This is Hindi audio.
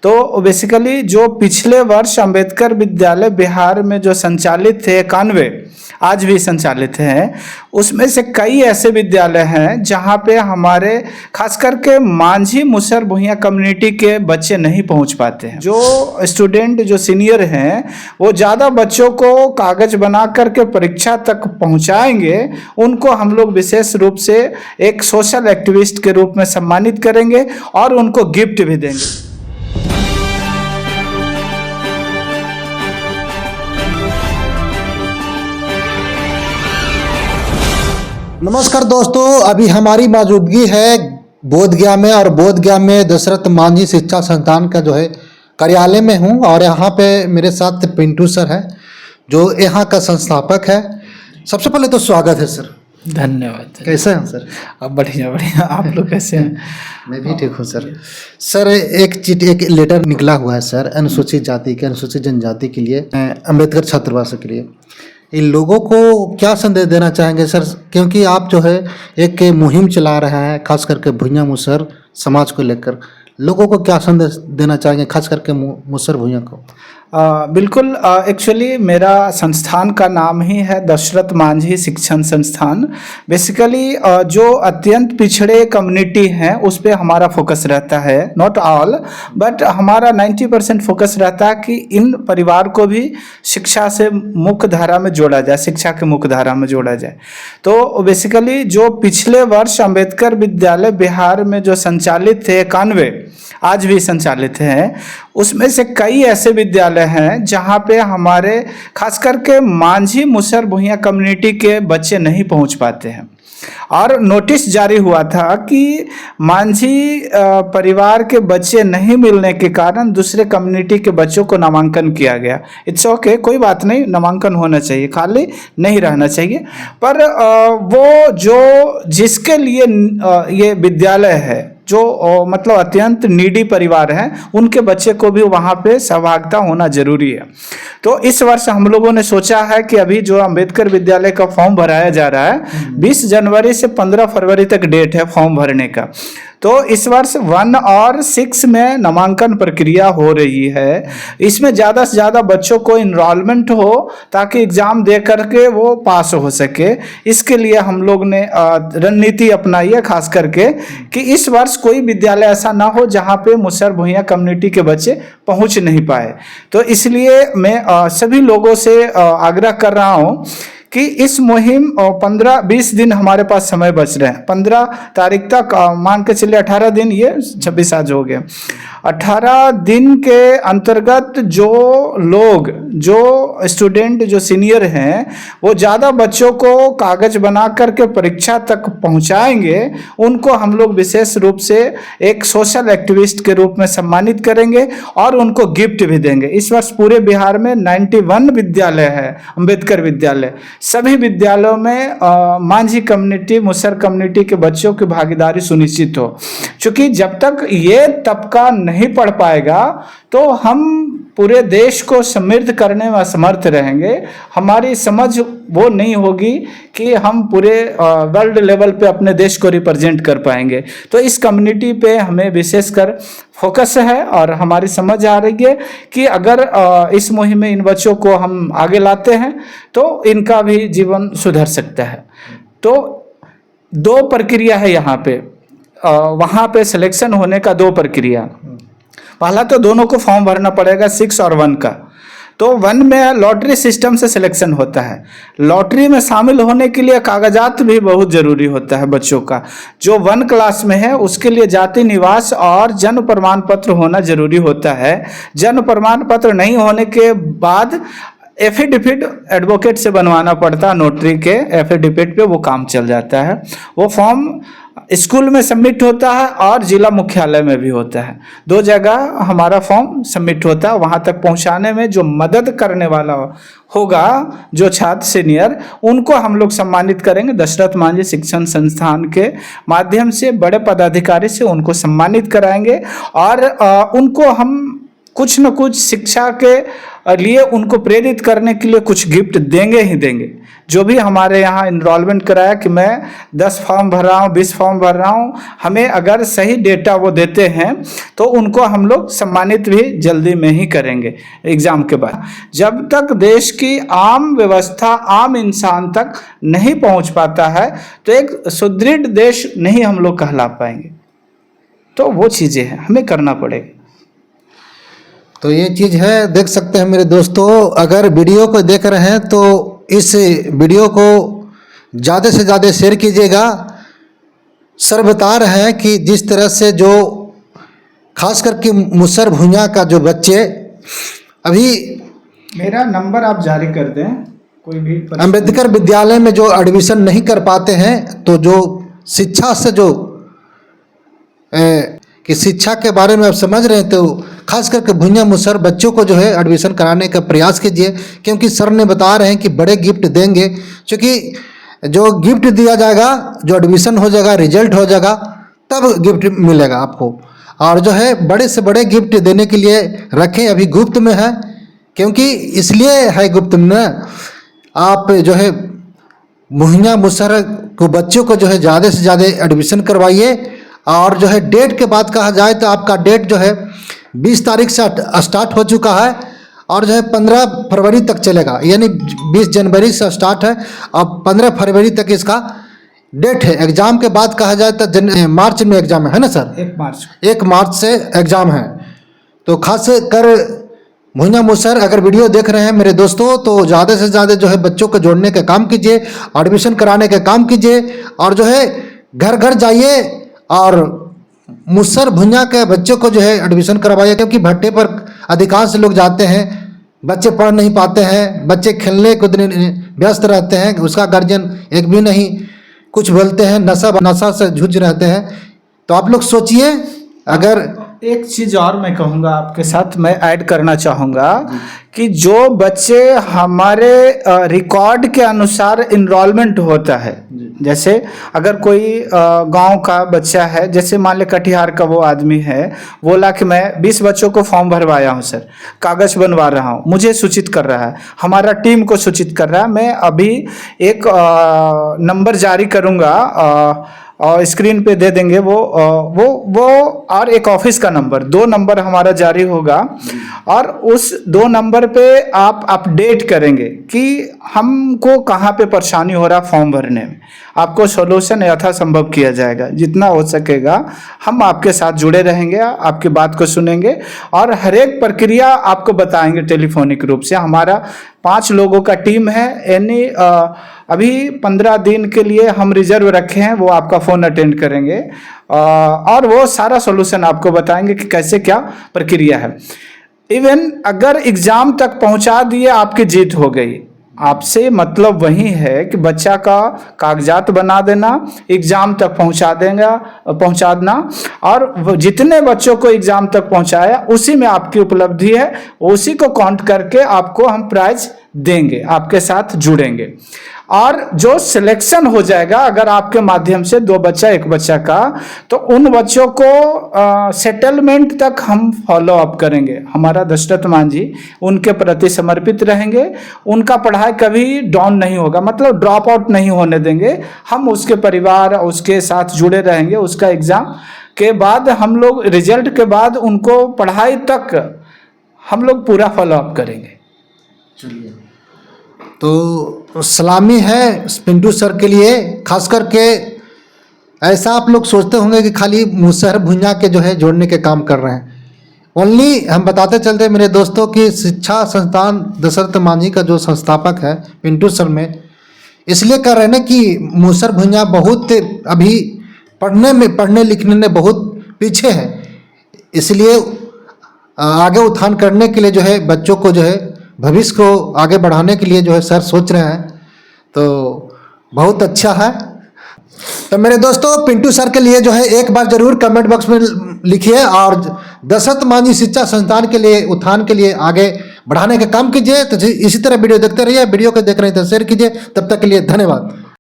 तो बेसिकली जो पिछले वर्ष अंबेडकर विद्यालय बिहार में जो संचालित थे 91 आज भी संचालित हैं, उसमें से कई ऐसे विद्यालय हैं जहां पे हमारे खास करके मांझी मुसहर भुइयां कम्युनिटी के बच्चे नहीं पहुंच पाते हैं। जो स्टूडेंट जो सीनियर हैं वो ज़्यादा बच्चों को कागज बना करके परीक्षा तक पहुंचाएंगे, उनको हम लोग विशेष रूप से एक सोशल एक्टिविस्ट के रूप में सम्मानित करेंगे और उनको गिफ्ट भी देंगे। नमस्कार दोस्तों, अभी हमारी मौजूदगी है बोधगया में और बोधगया में दशरथ मांझी शिक्षा संस्थान का जो है कार्यालय में हूँ और यहाँ पे मेरे साथ पिंटू सर हैं जो यहाँ का संस्थापक है। सबसे पहले तो स्वागत है सर। धन्यवाद। कैसे हैं सर? अब बढ़िया बढ़िया, आप लोग कैसे हैं? मैं भी ठीक हूँ सर। सर एक लेटर निकला हुआ है सर अनुसूचित जाति के अनुसूचित जनजाति के लिए, अम्बेडकर छात्रावास के लिए। इन लोगों को क्या संदेश देना चाहेंगे सर, क्योंकि आप जो है एक मुहिम चला रहे हैं खास करके भुइयां मुसहर समाज को लेकर, लोगों को क्या संदेश देना चाहेंगे खास करके मुसहर भुइयां को? बिल्कुल, एक्चुअली मेरा संस्थान का नाम ही है दशरथ मांझी शिक्षण संस्थान। बेसिकली जो अत्यंत पिछड़े कम्युनिटी हैं उस पर हमारा फोकस रहता है, नॉट ऑल बट हमारा 90% फोकस रहता है कि इन परिवार को भी शिक्षा से मुख्य धारा में जोड़ा जाए, शिक्षा के मुख्य धारा में जोड़ा जाए। तो बेसिकली जो पिछले वर्ष अंबेडकर विद्यालय बिहार में जो संचालित थे 91 आज भी संचालित हैं, उसमें से कई ऐसे विद्यालय हैं जहां पे हमारे खास करके मांझी मुसहर भुइयां कम्युनिटी के बच्चे नहीं पहुंच पाते हैं और नोटिस जारी हुआ था कि मांझी परिवार के बच्चे नहीं मिलने के कारण दूसरे कम्युनिटी के बच्चों को नामांकन किया गया। इट्स ओके, कोई बात नहीं, नामांकन होना चाहिए, खाली नहीं रहना चाहिए। पर वो जो जिसके लिए ये विद्यालय है, जो मतलब अत्यंत नीडी परिवार हैं, उनके बच्चे को भी वहाँ पे सहभागिता होना जरूरी है। तो इस वर्ष हम लोगों ने सोचा है कि अभी जो अंबेडकर विद्यालय का फॉर्म भराया जा रहा है 20 जनवरी से 15 फरवरी तक डेट है फॉर्म भरने का। तो इस वर्ष 1 और 6 में नामांकन प्रक्रिया हो रही है। इसमें ज़्यादा से ज़्यादा बच्चों को इनरोलमेंट हो ताकि एग्ज़ाम दे करके वो पास हो सके। इसके लिए हम लोग ने रणनीति अपनाई है खास करके कि इस वर्ष कोई विद्यालय ऐसा ना हो जहाँ पे मुसहर भुइयां कम्युनिटी के बच्चे पहुँच नहीं पाए। तो इसलिए मैं सभी लोगों से आग्रह कर रहा हूँ कि इस मुहिम 15-20 दिन हमारे पास समय बच रहे हैं। 15 तारीख तक मान के चलिए 18 दिन, ये 26 आज हो गए। 18 दिन के अंतर्गत जो लोग जो स्टूडेंट जो सीनियर हैं वो ज़्यादा बच्चों को कागज बना करके परीक्षा तक पहुंचाएंगे, उनको हम लोग विशेष रूप से एक सोशल एक्टिविस्ट के रूप में सम्मानित करेंगे और उनको गिफ्ट भी देंगे। इस वर्ष पूरे बिहार में 91 विद्यालय है अंबेडकर विद्यालय। सभी विद्यालयों में मांझी कम्युनिटी मुसहर कम्युनिटी के बच्चों की भागीदारी सुनिश्चित हो, क्योंकि जब तक ये तबका नहीं पढ़ पाएगा तो हम पूरे देश को समृद्ध करने में असमर्थ रहेंगे। हमारी समझ वो नहीं होगी कि हम पूरे वर्ल्ड लेवल पे अपने देश को रिप्रेजेंट कर पाएंगे। तो इस कम्युनिटी पे हमें विशेषकर फोकस है और हमारी समझ आ रही है कि अगर इस मुहिम में इन बच्चों को हम आगे लाते हैं तो इनका भी जीवन सुधर सकता है। तो 2 प्रक्रिया है यहाँ पे, वहाँ पे सिलेक्शन होने का 2 प्रक्रिया। पहला तो दोनों को फॉर्म भरना पड़ेगा 6 और 1 का। तो 1 में लॉटरी सिस्टम से सिलेक्शन होता है। लॉटरी में शामिल होने के लिए कागजात भी बहुत ज़रूरी होता है बच्चों का। जो 1 क्लास में है उसके लिए जाति निवास और जन्म प्रमाण पत्र होना जरूरी होता है। जन्म प्रमाण पत्र नहीं होने के बाद एफिडेविट एडवोकेट से बनवाना पड़ता है, नोटरी के एफिडेविट पे वो काम चल जाता है। वो फॉर्म स्कूल में सबमिट होता है और जिला मुख्यालय में भी होता है। 2 जगह हमारा फॉर्म सबमिट होता है। वहाँ तक पहुँचाने में जो मदद करने वाला होगा, जो छात्र सीनियर, उनको हम लोग सम्मानित करेंगे। दशरथ मांझी शिक्षण संस्थान के माध्यम से बड़े पदाधिकारी से उनको सम्मानित कराएंगे और उनको हम कुछ न कुछ शिक्षा के लिए उनको प्रेरित करने के लिए कुछ गिफ्ट देंगे ही देंगे। जो भी हमारे यहाँ इनरोलमेंट कराया कि मैं 10 फॉर्म भर रहा हूँ, 20 फॉर्म भर रहा हूँ, हमें अगर सही डेटा वो देते हैं तो उनको हम लोग सम्मानित भी जल्दी में ही करेंगे एग्ज़ाम के बाद। जब तक देश की आम व्यवस्था आम इंसान तक नहीं पहुँच पाता है तो एक सुदृढ़ देश नहीं हम लोग कहला पाएंगे। तो वो चीज़ें हैं, हमें करना पड़ेगा। तो ये चीज़ है, देख सकते हैं मेरे दोस्तों, अगर वीडियो को देख रहे हैं तो इस वीडियो को ज़्यादा से ज़्यादा शेयर कीजिएगा। सर बता रहे हैं कि जिस तरह से जो खास करके मुसहर भुइयां का जो बच्चे अभी मेरा नंबर आप जारी कर दें, कोई भी अंबेडकर विद्यालय में जो एडमिशन नहीं कर पाते हैं, तो जो शिक्षा से जो कि शिक्षा के बारे में आप समझ रहे हैं, तो खास करके भुइयां मुसहर बच्चों को जो है एडमिशन कराने का प्रयास कीजिए, क्योंकि सर ने बता रहे हैं कि बड़े गिफ्ट देंगे। क्योंकि जो गिफ्ट दिया जाएगा, जो एडमिशन हो जाएगा, रिजल्ट हो जाएगा, तब गिफ्ट मिलेगा आपको। और जो है बड़े से बड़े गिफ्ट देने के लिए रखें, अभी गुप्त में है, क्योंकि इसलिए है गुप्त में। आप जो है भुइयां मुसहर को बच्चों को जो है ज़्यादा से ज़्यादा एडमिशन करवाइए। और जो है डेट के बात कहा जाए तो आपका डेट जो है 20 तारीख से स्टार्ट हो चुका है और जो है 15 फरवरी तक चलेगा, यानी 20 जनवरी से स्टार्ट है और 15 फरवरी तक इसका डेट है। एग्ज़ाम के बाद कहा जाए तो मार्च में एग्ज़ाम है ना सर? 1 मार्च से एग्ज़ाम है। तो खास कर भुइयां मुसहर अगर वीडियो देख रहे हैं मेरे दोस्तों, तो ज़्यादा से ज़्यादा जो है बच्चों को जोड़ने का काम कीजिए, एडमिशन कराने का काम कीजिए और जो है घर घर जाइए और मुसहर भुइयां के बच्चों को जो है एडमिशन करवाइए। क्योंकि भट्टे पर अधिकांश लोग जाते हैं, बच्चे पढ़ नहीं पाते हैं, बच्चे खेलने कूदने व्यस्त रहते हैं, उसका गार्जियन एक भी नहीं कुछ बोलते हैं, नशा से जूझ रहते हैं। तो आप लोग सोचिए, अगर एक चीज़ और मैं कहूँगा आपके साथ, मैं ऐड करना चाहूँगा कि जो बच्चे हमारे रिकॉर्ड के अनुसार इनरोलमेंट होता है, जैसे अगर कोई गांव का बच्चा है, जैसे मान ले कटिहार का वो आदमी है, बोला कि मैं 20 बच्चों को फॉर्म भरवाया हूं सर, कागज़ बनवा रहा हूं, मुझे सूचित कर रहा है, हमारा टीम को सूचित कर रहा है। मैं अभी एक नंबर जारी करूँगा और स्क्रीन पे दे देंगे वो और एक ऑफिस का नंबर, 2 नंबर हमारा जारी होगा और उस 2 नंबर पे आप अपडेट करेंगे कि हमको कहाँ पे परेशानी हो रहा फॉर्म भरने में। आपको सॉल्यूशन यथासंभव किया जाएगा, जितना हो सकेगा हम आपके साथ जुड़े रहेंगे, आपकी बात को सुनेंगे और हर एक प्रक्रिया आपको बताएंगे टेलीफोनिक रूप से। हमारा 5 लोगों का टीम है, यानी अभी 15 दिन के लिए हम रिजर्व रखे हैं, वो आपका फ़ोन अटेंड करेंगे और वो सारा सॉल्यूशन आपको बताएंगे कि कैसे क्या प्रक्रिया है। इवन अगर एग्ज़ाम तक पहुंचा दिए, आपकी जीत हो गई। आपसे मतलब वही है कि बच्चा का कागजात बना देना, एग्ज़ाम तक पहुंचा देना और जितने बच्चों को एग्ज़ाम तक पहुंचाया उसी में आपकी उपलब्धि है, उसी को काउंट करके आपको हम प्राइज देंगे, आपके साथ जुड़ेंगे। और जो सिलेक्शन हो जाएगा अगर आपके माध्यम से 2 बच्चा 1 बच्चा का, तो उन बच्चों को सेटलमेंट तक हम फॉलो अप करेंगे। हमारा दशरथ मान जी उनके प्रति समर्पित रहेंगे, उनका पढ़ाई कभी डाउन नहीं होगा, मतलब ड्रॉप आउट नहीं होने देंगे। हम उसके परिवार उसके साथ जुड़े रहेंगे। उसका एग्ज़ाम के बाद हम लोग रिजल्ट के बाद उनको पढ़ाई तक हम लोग पूरा फॉलो अप करेंगे। चलिए, तो सलामी है पिंटू सर के लिए। खास करके ऐसा आप लोग सोचते होंगे कि खाली मुसहर भुइयां के जो है जोड़ने के काम कर रहे हैं। ओनली हम बताते चलते मेरे दोस्तों कि शिक्षा संस्थान दशरथ मांझी का जो संस्थापक है पिंटू सर में, इसलिए कर रहे हैं ना कि मुसहर भुइयां बहुत अभी पढ़ने लिखने में बहुत पीछे है, इसलिए आगे उत्थान करने के लिए जो है बच्चों को जो है भविष्य को आगे बढ़ाने के लिए जो है सर सोच रहे हैं। तो बहुत अच्छा है। तो मेरे दोस्तों पिंटू सर के लिए जो है एक बार जरूर कमेंट बॉक्स में लिखिए और दशरथ मांझी शिक्षा संस्थान के लिए उत्थान के लिए आगे बढ़ाने का काम कीजिए। तो इसी तरह वीडियो देखते रहिए, वीडियो को देख रहे हैं तो शेयर कीजिए। तब तक के लिए धन्यवाद।